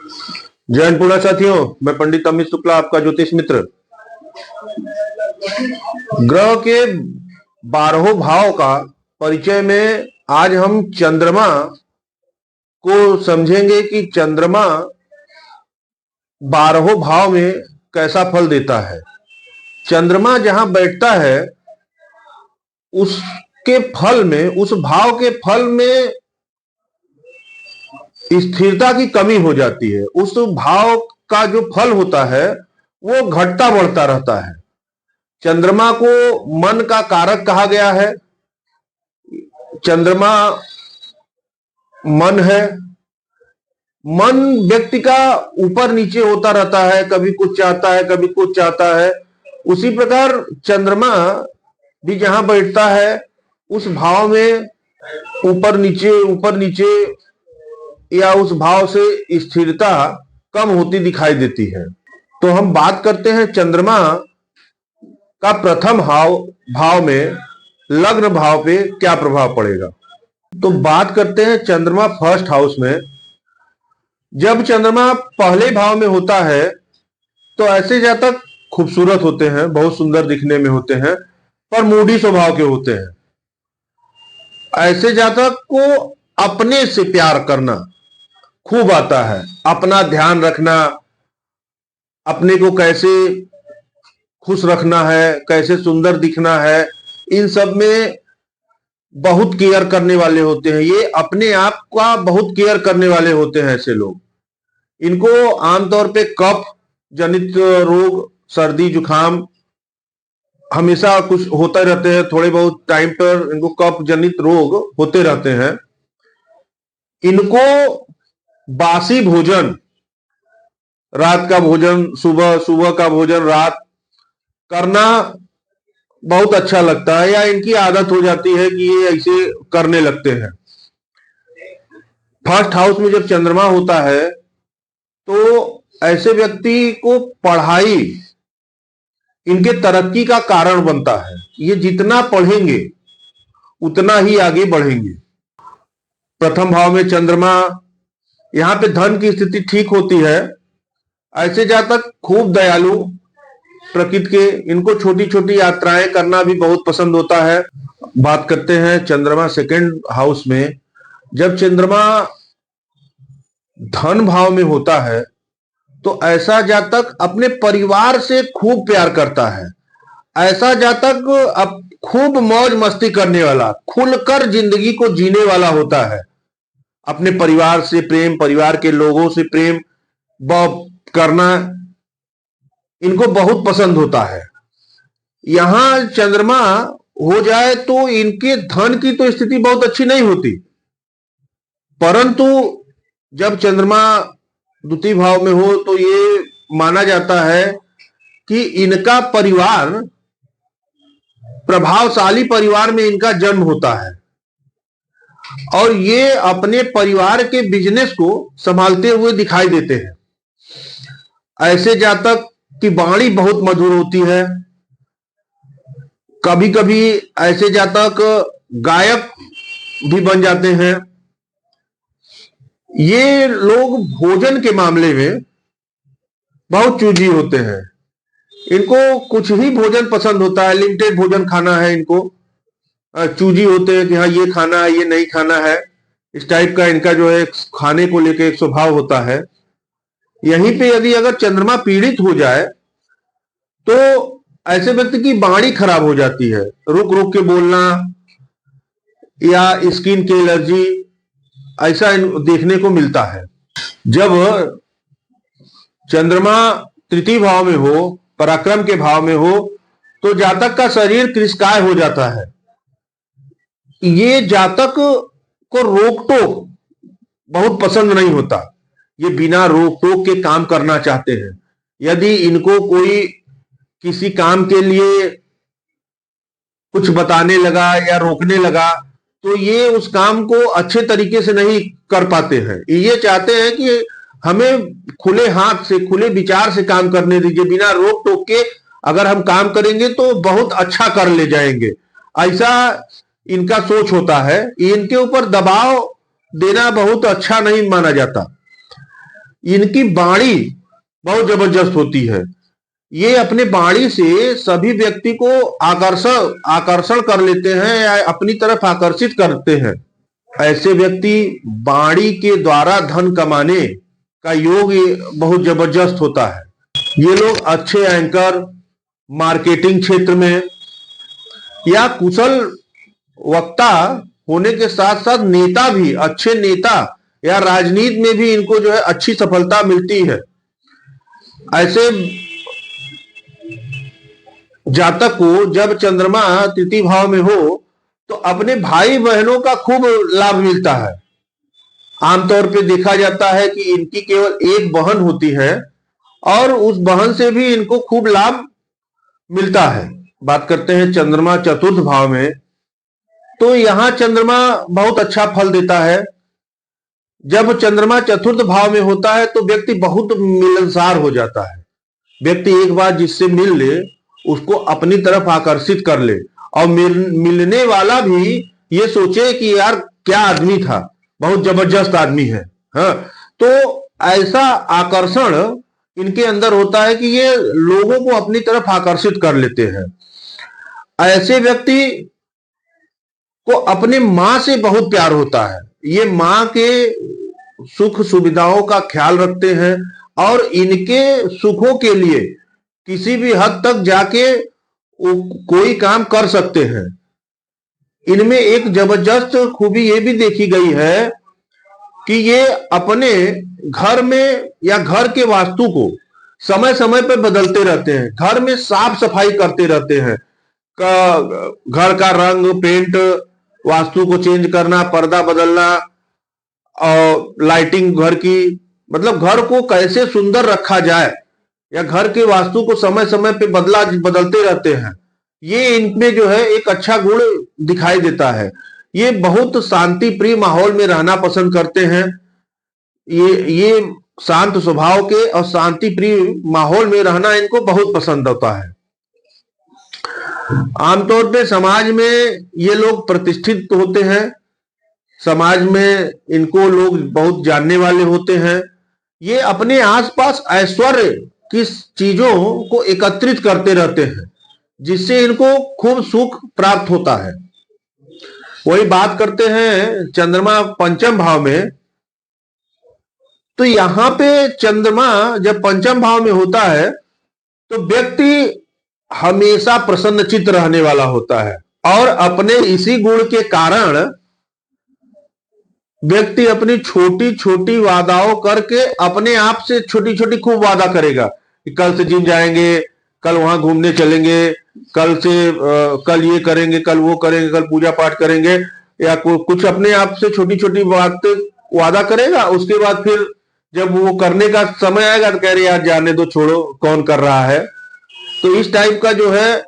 जय अन्नपूर्णा साथियों, मैं पंडित अमित शुक्ला, आपका ज्योतिष मित्र। ग्रह के 12 भाव का परिचय में आज हम चंद्रमा को समझेंगे कि चंद्रमा 12 भाव में कैसा फल देता है। चंद्रमा जहां बैठता है उसके फल में, उस भाव के फल में स्थिरता की कमी हो जाती है। उस भाव का जो फल होता है वो घटता बढ़ता रहता है। चंद्रमा को मन का कारक कहा गया है। चंद्रमा मन है। मन व्यक्ति का ऊपर नीचे होता रहता है, कभी कुछ चाहता है, कभी कुछ चाहता है। उसी प्रकार चंद्रमा भी जहां बैठता है उस भाव में ऊपर नीचे या उस भाव से स्थिरता कम होती दिखाई देती है। तो हम बात करते हैं चंद्रमा का प्रथम भाव में लग्न भाव पे क्या प्रभाव पड़ेगा। तो बात करते हैं चंद्रमा फर्स्ट हाउस में। जब चंद्रमा पहले भाव में होता है तो ऐसे जातक खूबसूरत होते हैं, बहुत सुंदर दिखने में होते हैं, पर मूडी स्वभाव के होते हैं। ऐसे जातक को अपने से प्यार करना खूब आता है, अपना ध्यान रखना, अपने को कैसे खुश रखना है, कैसे सुंदर दिखना है, इन सब में बहुत केयर करने वाले होते हैं। ये अपने आप का बहुत केयर करने वाले होते हैं ऐसे लोग। इनको आमतौर पे कफ जनित रोग, सर्दी जुकाम हमेशा कुछ होते रहते हैं। थोड़े बहुत टाइम पर इनको कफ जनित रोग होते रहते हैं। इनको बासी भोजन, रात का भोजन सुबह, सुबह का भोजन रात करना बहुत अच्छा लगता है, या इनकी आदत हो जाती है कि ये ऐसे करने लगते हैं। फर्स्ट हाउस में जब चंद्रमा होता है तो ऐसे व्यक्ति को पढ़ाई इनके तरक्की का कारण बनता है। ये जितना पढ़ेंगे उतना ही आगे बढ़ेंगे। प्रथम भाव में चंद्रमा, यहां पे धन की स्थिति ठीक होती है। ऐसे जातक खूब दयालु प्रकृति के, इनको छोटी छोटी यात्राएं करना भी बहुत पसंद होता है। बात करते हैं चंद्रमा सेकंड हाउस में। जब चंद्रमा धन भाव में होता है तो ऐसा जातक अपने परिवार से खूब प्यार करता है। ऐसा जातक अब खूब मौज मस्ती करने वाला, खुलकर जिंदगी को जीने वाला होता है। अपने परिवार से प्रेम, परिवार के लोगों से प्रेम करना इनको बहुत पसंद होता है। यहां चंद्रमा हो जाए तो इनके धन की तो स्थिति बहुत अच्छी नहीं होती, परंतु जब चंद्रमा द्वितीय भाव में हो तो ये माना जाता है कि इनका परिवार, प्रभावशाली परिवार में इनका जन्म होता है और ये अपने परिवार के बिजनेस को संभालते हुए दिखाई देते हैं। ऐसे जातक की वाणी बहुत मधुर होती है। कभी कभी ऐसे जातक गायक भी बन जाते हैं। ये लोग भोजन के मामले में बहुत चूजी होते हैं। इनको कुछ ही भोजन पसंद होता है, लिमिटेड भोजन खाना है इनको। चूजी होते हैं कि हाँ ये खाना है, ये नहीं खाना है। इस टाइप का इनका जो है खाने को लेकर एक स्वभाव होता है। यहीं पे यदि अगर चंद्रमा पीड़ित हो जाए तो ऐसे व्यक्ति की वाणी खराब हो जाती है, रुक रुक के बोलना या स्किन की एलर्जी, ऐसा देखने को मिलता है। जब चंद्रमा तृतीय भाव में हो, पराक्रम के भाव में हो, तो जातक का शरीर कृशकाय हो जाता है। ये जातक को रोक टोक बहुत पसंद नहीं होता। ये बिना रोक टोक के काम करना चाहते हैं। यदि इनको कोई किसी काम के लिए कुछ बताने लगा या रोकने लगा तो ये उस काम को अच्छे तरीके से नहीं कर पाते हैं। ये चाहते हैं कि हमें खुले हाथ से, खुले विचार से काम करने दीजिए, बिना रोक टोक के अगर हम काम करेंगे तो बहुत अच्छा कर ले जाएंगे, ऐसा इनका सोच होता है। इनके ऊपर दबाव देना बहुत अच्छा नहीं माना जाता। इनकी वाणी बहुत जबरदस्त होती है। ये अपने वाणी से सभी व्यक्ति को आकर्षण कर लेते हैं या अपनी तरफ आकर्षित करते हैं। ऐसे व्यक्ति वाणी के द्वारा धन कमाने का योग बहुत जबरदस्त होता है। ये लोग अच्छे एंकर, मार्केटिंग क्षेत्र में या कुशल वक्ता होने के साथ साथ नेता भी, अच्छे नेता या राजनीति में भी इनको जो है अच्छी सफलता मिलती है। ऐसे जातक को जब चंद्रमा तृतीय भाव में हो तो अपने भाई बहनों का खूब लाभ मिलता है। आमतौर पे देखा जाता है कि इनकी केवल एक बहन होती है और उस बहन से भी इनको खूब लाभ मिलता है। बात करते हैं चंद्रमा चतुर्थ भाव में, तो यहां चंद्रमा बहुत अच्छा फल देता है। जब चंद्रमा चतुर्थ भाव में होता है तो व्यक्ति बहुत मिलनसार हो जाता है। व्यक्ति एक बार जिससे मिल ले उसको अपनी तरफ आकर्षित कर ले और मिलने वाला भी ये सोचे कि यार क्या आदमी था, बहुत जबरदस्त आदमी है। हाँ, तो ऐसा आकर्षण इनके अंदर होता है कि ये लोगों को अपनी तरफ आकर्षित कर लेते हैं। ऐसे व्यक्ति को अपने मां से बहुत प्यार होता है। ये मां के सुख सुविधाओं का ख्याल रखते हैं और इनके सुखों के लिए किसी भी हद तक जाके कोई काम कर सकते हैं। इनमें एक जबरदस्त खूबी ये भी देखी गई है कि ये अपने घर में या घर के वास्तु को समय समय पर बदलते रहते हैं। घर में साफ सफाई करते रहते हैं। घर का रंग, पेंट, वास्तु को चेंज करना, पर्दा बदलना और लाइटिंग घर की, मतलब घर को कैसे सुंदर रखा जाए या घर के वास्तु को समय समय पे बदलते रहते हैं। ये इनमें जो है एक अच्छा गुण दिखाई देता है। ये बहुत शांति प्रिय माहौल में रहना पसंद करते हैं। ये शांत स्वभाव के और शांति प्रिय माहौल में रहना इनको बहुत पसंद होता है। आमतौर पे समाज में ये लोग प्रतिष्ठित होते हैं। समाज में इनको लोग बहुत जानने वाले होते हैं। ये अपने आसपास ऐश्वर्य की चीजों को एकत्रित करते रहते हैं जिससे इनको खूब सुख प्राप्त होता है। वही बात करते हैं चंद्रमा पंचम भाव में, तो यहां पे चंद्रमा जब पंचम भाव में होता है तो व्यक्ति हमेशा प्रसन्नचित्त रहने वाला होता है और अपने इसी गुण के कारण व्यक्ति अपनी छोटी छोटी वादाओं करके अपने आप से छोटी छोटी खूब वादा करेगा कि कल से जिम जाएंगे, कल वहां घूमने चलेंगे, कल ये करेंगे, कल वो करेंगे, कल पूजा पाठ करेंगे, या कुछ अपने आप से छोटी छोटी बातें वादा करेगा। उसके बाद फिर जब वो करने का समय आएगा तो कह रहे यार जाने दो, छोड़ो, कौन कर रहा है। तो इस टाइप का जो है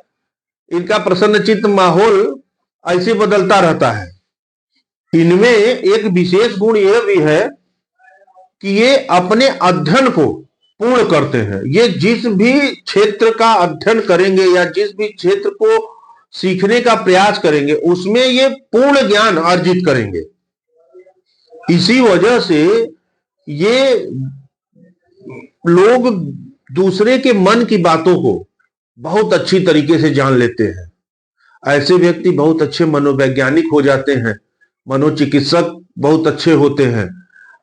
इनका प्रसन्नचित्त माहौल ऐसे बदलता रहता है। इनमें एक विशेष गुण यह भी है कि ये अपने अध्ययन को पूर्ण करते हैं। ये जिस भी क्षेत्र का अध्ययन करेंगे या जिस भी क्षेत्र को सीखने का प्रयास करेंगे उसमें ये पूर्ण ज्ञान अर्जित करेंगे। इसी वजह से ये लोग दूसरे के मन की बातों को बहुत अच्छी तरीके से जान लेते हैं। ऐसे व्यक्ति बहुत अच्छे मनोवैज्ञानिक हो जाते हैं, मनोचिकित्सक बहुत अच्छे होते हैं।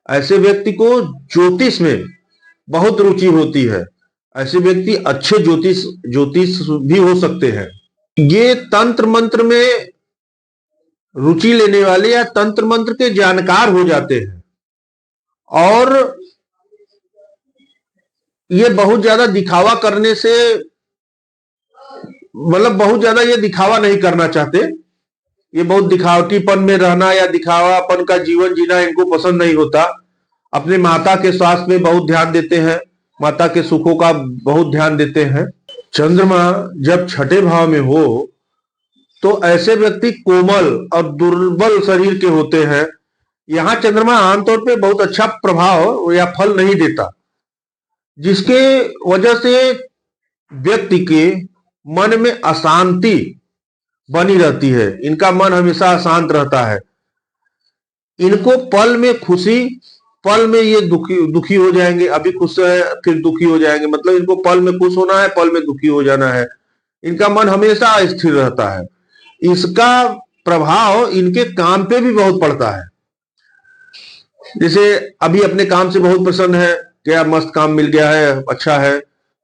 ऐसे व्यक्ति को ज्योतिष में बहुत रुचि होती है। ऐसे व्यक्ति अच्छे ज्योतिष भी हो सकते हैं। ये तंत्र मंत्र में रुचि लेने वाले या तंत्र मंत्र के जानकार हो जाते हैं और ये बहुत ज्यादा दिखावा करने से, मतलब बहुत ज्यादा ये दिखावा नहीं करना चाहते। ये बहुत दिखावटीपन में रहना या दिखावापन का जीवन जीना इनको पसंद नहीं होता। अपने माता के स्वास्थ्य में बहुत ध्यान देते हैं, माता के सुखों का बहुत ध्यान देते हैं। चंद्रमा जब छठे भाव में हो तो ऐसे व्यक्ति कोमल और दुर्बल शरीर के होते हैं। यहां चंद्रमा आमतौर पे बहुत अच्छा प्रभाव या फल नहीं देता, जिसके वजह से व्यक्ति के मन में अशांति बनी रहती है। इनका मन हमेशा अशांत रहता है। इनको पल में खुशी पल में ये दुखी दुखी हो जाएंगे, अभी खुश है फिर दुखी हो जाएंगे, मतलब इनको पल में खुश होना है, पल में दुखी हो जाना है। इनका मन हमेशा अस्थिर रहता है। इसका प्रभाव इनके काम पे भी बहुत पड़ता है। जैसे अभी अपने काम से बहुत प्रसन्न है, क्या मस्त काम मिल गया है, अच्छा है,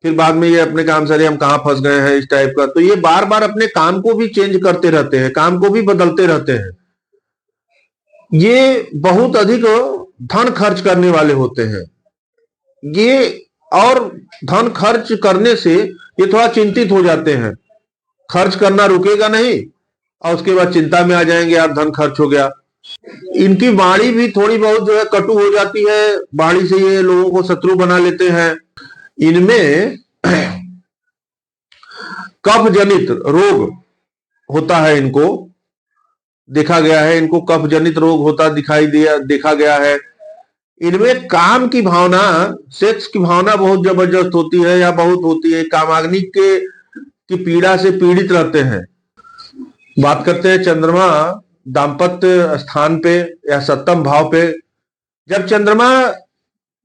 फिर बाद में ये अपने काम से अरे हम कहाँ फंस गए हैं, इस टाइप का। तो ये बार बार अपने काम को भी चेंज करते रहते हैं, काम को भी बदलते रहते हैं। ये बहुत अधिक धन खर्च करने वाले होते हैं ये, और धन खर्च करने से ये थोड़ा चिंतित हो जाते हैं। खर्च करना रुकेगा नहीं और उसके बाद चिंता में आ जाएंगे, यार धन खर्च हो गया। इनकी वाणी भी थोड़ी बहुत जो है कटु हो जाती है, वाणी से ये लोगों को शत्रु बना लेते हैं। इनमें कफ जनित रोग होता है, इनको देखा गया है, इनको कफ जनित रोग होता देखा गया है। इनमें काम की भावना, सेक्स की भावना बहुत जबरदस्त होती है या बहुत होती है, कामाग्नि की पीड़ा से पीड़ित रहते हैं। बात करते हैं चंद्रमा दाम्पत्य स्थान पे या सप्तम भाव पे। जब चंद्रमा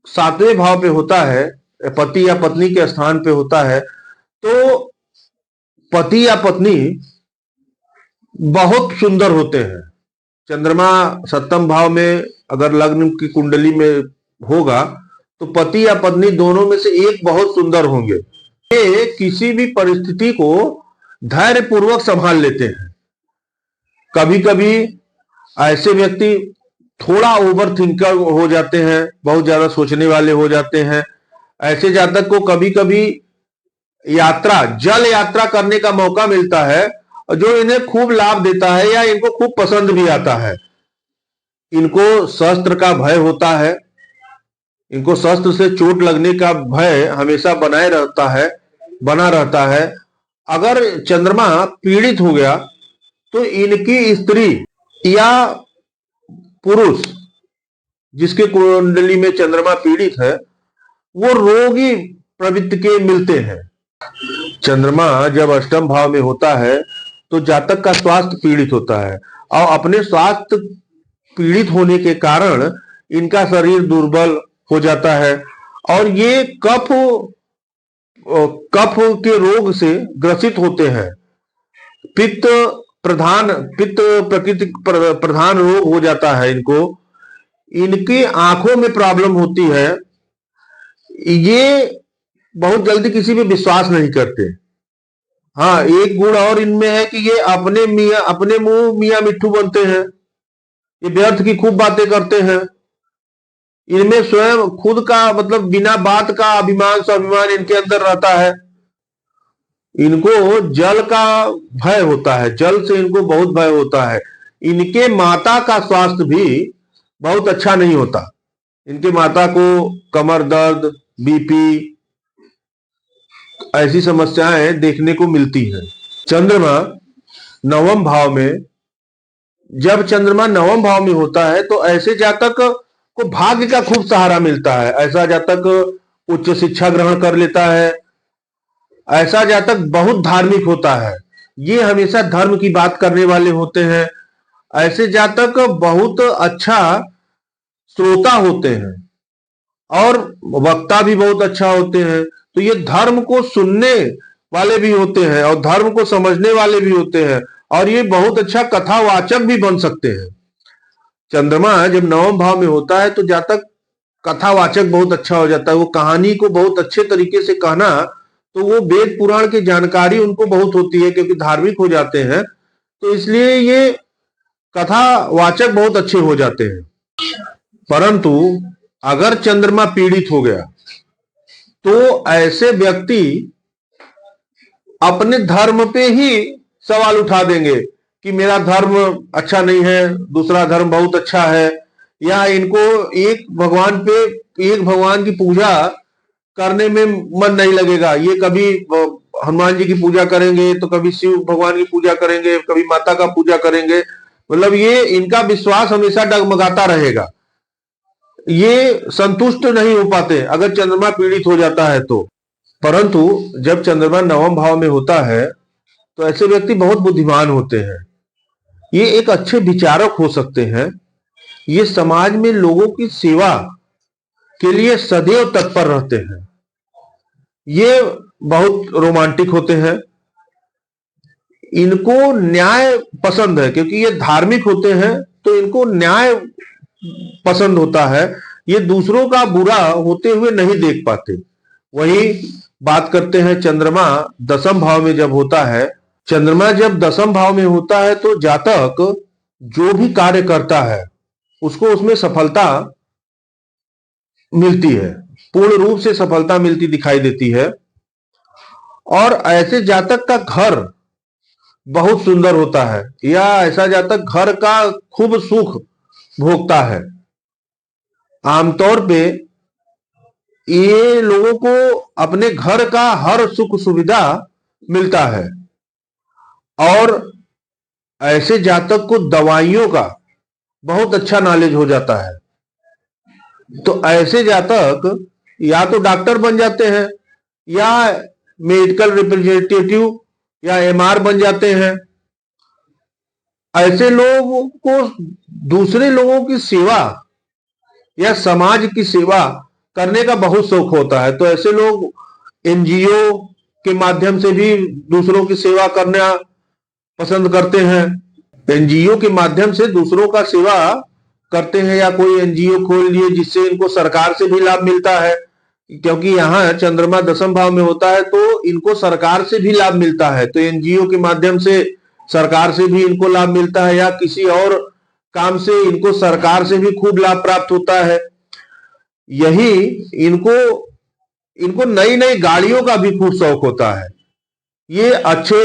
7वें भाव पे होता है, पति या पत्नी के स्थान पे होता है, तो पति या पत्नी बहुत सुंदर होते हैं। चंद्रमा सप्तम भाव में अगर लग्न की कुंडली में होगा तो पति या पत्नी दोनों में से एक बहुत सुंदर होंगे। ये किसी भी परिस्थिति को धैर्य पूर्वक संभाल लेते हैं। कभी कभी ऐसे व्यक्ति थोड़ा ओवर थिंकर हो जाते हैं, बहुत ज्यादा सोचने वाले हो जाते हैं। ऐसे जातक को कभी कभी जल यात्रा करने का मौका मिलता है, जो इन्हें खूब लाभ देता है या इनको खूब पसंद भी आता है। इनको शस्त्र का भय होता है, इनको शस्त्र से चोट लगने का भय हमेशा बना रहता है। अगर चंद्रमा पीड़ित हो गया तो इनकी स्त्री या पुरुष जिसके कुंडली में चंद्रमा पीड़ित है, वो रोगी प्रवृत्ति के मिलते हैं। चंद्रमा जब अष्टम भाव में होता है तो जातक का स्वास्थ्य पीड़ित होता है, और अपने स्वास्थ्य पीड़ित होने के कारण इनका शरीर दुर्बल हो जाता है, और ये कफ के रोग से ग्रसित होते हैं। पित्त प्रकृति प्रधान रोग हो जाता है इनको। इनकी आंखों में प्रॉब्लम होती है। ये बहुत जल्दी किसी पे विश्वास नहीं करते। हाँ, एक गुण और इनमें है कि ये अपने मुंह मियां मिट्ठू बनते हैं। ये व्यर्थ की खूब बातें करते हैं। इनमें स्वयं खुद का मतलब बिना बात का अभिमान स्वाभिमान इनके अंदर रहता है। इनको जल का भय होता है, जल से इनको बहुत भय होता है। इनके माता का स्वास्थ्य भी बहुत अच्छा नहीं होता। इनके माता को कमर दर्द, बीपी, ऐसी समस्याएं देखने को मिलती हैं। चंद्रमा नवम भाव में, जब चंद्रमा नवम भाव में होता है तो ऐसे जातक को भाग्य का खूब सहारा मिलता है। ऐसा जातक उच्च शिक्षा ग्रहण कर लेता है। ऐसा जातक बहुत धार्मिक होता है। ये हमेशा धर्म की बात करने वाले होते हैं। ऐसे जातक बहुत अच्छा श्रोता होते हैं और वक्ता भी बहुत अच्छा होते हैं। तो ये धर्म को सुनने वाले भी होते हैं और धर्म को समझने वाले भी होते हैं, और ये बहुत अच्छा कथावाचक भी बन सकते हैं। चंद्रमा जब नवम भाव में होता है तो जातक कथावाचक बहुत अच्छा हो जाता है। वो कहानी को बहुत अच्छे तरीके से कहना, तो वो वेद पुराण की जानकारी उनको बहुत होती है क्योंकि धार्मिक हो जाते हैं, तो इसलिए ये कथावाचक बहुत अच्छे हो जाते हैं। परंतु अगर चंद्रमा पीड़ित हो गया तो ऐसे व्यक्ति अपने धर्म पे ही सवाल उठा देंगे कि मेरा धर्म अच्छा नहीं है, दूसरा धर्म बहुत अच्छा है, या इनको एक भगवान की पूजा करने में मन नहीं लगेगा। ये कभी हनुमान जी की पूजा करेंगे तो कभी शिव भगवान की पूजा करेंगे, कभी माता का पूजा करेंगे। मतलब ये इनका विश्वास हमेशा डगमगाता रहेगा। ये संतुष्ट नहीं हो पाते अगर चंद्रमा पीड़ित हो जाता है तो। परंतु जब चंद्रमा नवम भाव में होता है तो ऐसे व्यक्ति बहुत बुद्धिमान होते हैं। ये एक अच्छे विचारक हो सकते हैं। ये समाज में लोगों की सेवा के लिए सदैव तत्पर रहते हैं। ये बहुत रोमांटिक होते हैं। इनको न्याय पसंद है, क्योंकि ये धार्मिक होते हैं तो इनको न्याय पसंद होता है। ये दूसरों का बुरा होते हुए नहीं देख पाते। वही बात करते हैं चंद्रमा दसम भाव में जब होता है। चंद्रमा जब दसम भाव में होता है तो जातक जो भी कार्य करता है उसको उसमें सफलता मिलती है, पूर्ण रूप से सफलता मिलती दिखाई देती है। और ऐसे जातक का घर बहुत सुंदर होता है, या ऐसा जातक घर का खूब सुख भोगता है। आमतौर पे ये लोगों को अपने घर का हर सुख सुविधा मिलता है। और ऐसे जातक को दवाइयों का बहुत अच्छा नॉलेज हो जाता है। तो ऐसे जातक या तो डॉक्टर बन जाते हैं, या मेडिकल रिप्रेजेंटेटिव या एमआर बन जाते हैं। ऐसे लोगों को दूसरे लोगों की सेवा या समाज की सेवा करने का बहुत शौक होता है। तो ऐसे लोग एनजीओ के माध्यम से भी दूसरों की सेवा करना पसंद करते हैं। एनजीओ के माध्यम से दूसरों का सेवा करते हैं, या कोई एनजीओ खोल लिए जिससे इनको सरकार से भी लाभ मिलता है, क्योंकि यहाँ चंद्रमा दसम भाव में होता है तो इनको सरकार से भी लाभ मिलता है। तो एनजीओ के माध्यम से सरकार से भी इनको लाभ मिलता है, या किसी और काम से इनको सरकार से भी खूब लाभ प्राप्त होता है। यही इनको नई नई गाड़ियों का भी खूब शौक होता है। ये अच्छे,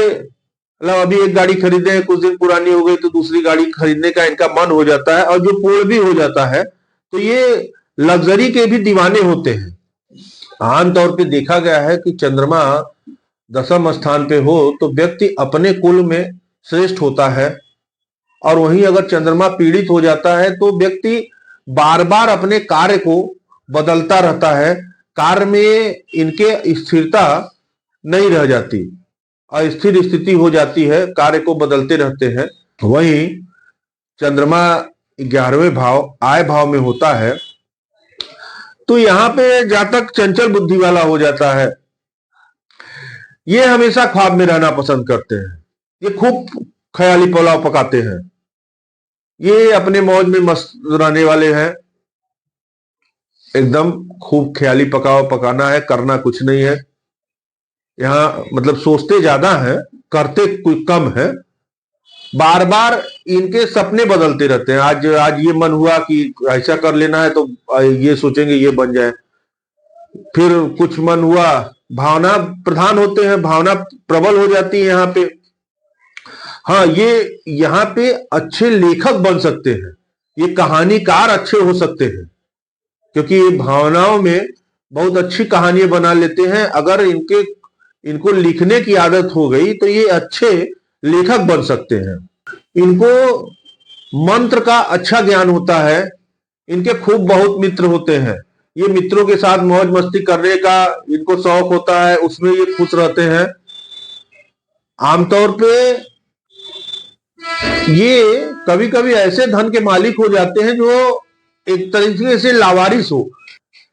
मतलब अभी एक गाड़ी खरीदे, कुछ दिन पुरानी हो गई तो दूसरी गाड़ी खरीदने का इनका मन हो जाता है, और जो पूर्ण भी हो जाता है तो ये लग्जरी के भी दीवाने होते हैं। आमतौर पे देखा गया है कि चंद्रमा दसम स्थान पे हो तो व्यक्ति अपने कुल में श्रेष्ठ होता है। और वहीं अगर चंद्रमा पीड़ित हो जाता है तो व्यक्ति बार बार अपने कार्य को बदलता रहता है। कार्य में इनके स्थिरता नहीं रह जाती, अस्थिर स्थिति हो जाती है, कार्य को बदलते रहते हैं। वहीं चंद्रमा 11वें भाव आय भाव में होता है तो यहां पे जातक चंचल बुद्धि वाला हो जाता है। ये हमेशा ख्वाब में रहना पसंद करते हैं। ये खूब ख्याली पुलाव पकाते हैं। ये अपने मौज में मस्त रहने वाले हैं। एकदम खूब ख्याली पकाना है, करना कुछ नहीं है। यहाँ मतलब सोचते ज्यादा हैं, करते कोई कम है। बार बार इनके सपने बदलते रहते हैं। आज ये मन हुआ कि ऐसा कर लेना है तो ये सोचेंगे ये बन जाए। फिर कुछ मन हुआ, भावना प्रधान होते हैं, भावना प्रबल हो जाती है यहाँ पे। हाँ, ये यहाँ पे अच्छे लेखक बन सकते हैं, ये कहानीकार अच्छे हो सकते हैं, क्योंकि ये भावनाओं में बहुत अच्छी कहानियां बना लेते हैं। अगर इनको लिखने की आदत हो गई तो ये अच्छे लेखक बन सकते हैं। इनको मंत्र का अच्छा ज्ञान होता है। इनके खूब बहुत मित्र होते हैं। ये मित्रों के साथ मौज मस्ती करने का इनको शौक होता है, उसमें ये खुश रहते हैं। आमतौर पे ये कभी कभी ऐसे धन के मालिक हो जाते हैं जो एक तरीके से लावारिस हो,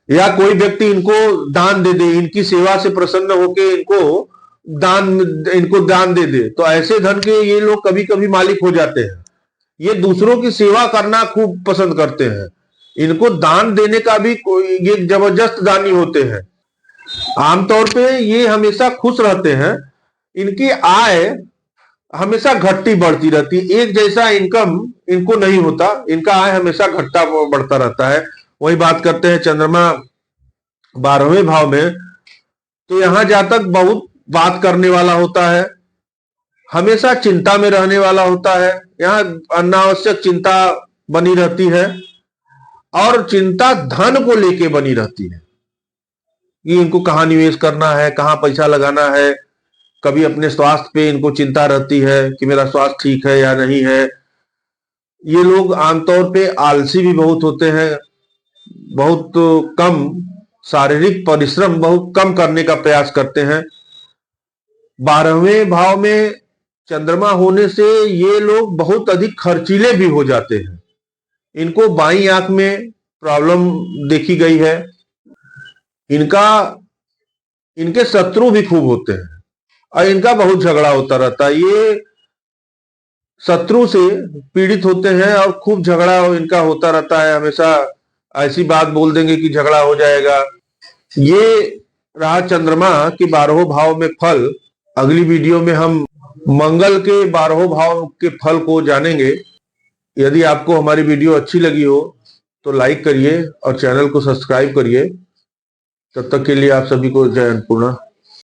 या कोई व्यक्ति इनको दान दे दे, इनकी सेवा से प्रसन्न होकर इनको दान दे दे, तो ऐसे धन के ये लोग कभी कभी मालिक हो जाते हैं। ये दूसरों की सेवा करना खूब पसंद करते हैं। इनको दान देने का भी ये जबरदस्त दानी होते हैं। आमतौर पे ये हमेशा खुश रहते हैं। इनकी आय हमेशा घटती बढ़ती रहती है, एक जैसा इनकम इनको नहीं होता। इनका आय हमेशा घटता बढ़ता रहता है। वही बात करते हैं चंद्रमा 12वें भाव में, तो यहां जातक बहुत बात करने वाला होता है, हमेशा चिंता में रहने वाला होता है। यहाँ अनावश्यक चिंता बनी रहती है, और चिंता धन को लेके बनी रहती है कि इनको कहाँ निवेश करना है, कहाँ पैसा लगाना है। कभी अपने स्वास्थ्य पे इनको चिंता रहती है कि मेरा स्वास्थ्य ठीक है या नहीं है। ये लोग आमतौर पे आलसी भी बहुत होते हैं, बहुत कम शारीरिक परिश्रम बहुत कम करने का प्रयास करते हैं। 12वें भाव में चंद्रमा होने से ये लोग बहुत अधिक खर्चीले भी हो जाते हैं। इनको बाईं आंख में प्रॉब्लम देखी गई है। इनका इनके शत्रु भी खूब होते हैं और इनका बहुत झगड़ा होता रहता है। ये शत्रु से पीड़ित होते हैं और खूब झगड़ा इनका होता रहता है। हमेशा ऐसी बात बोल देंगे कि झगड़ा हो जाएगा। ये रहा चंद्रमा के 12 भाव में फल। अगली वीडियो में हम मंगल के 12 भाव के फल को जानेंगे। यदि आपको हमारी वीडियो अच्छी लगी हो तो लाइक करिए और चैनल को सब्सक्राइब करिए। तब तक के लिए आप सभी को जय अन्नपूर्णा।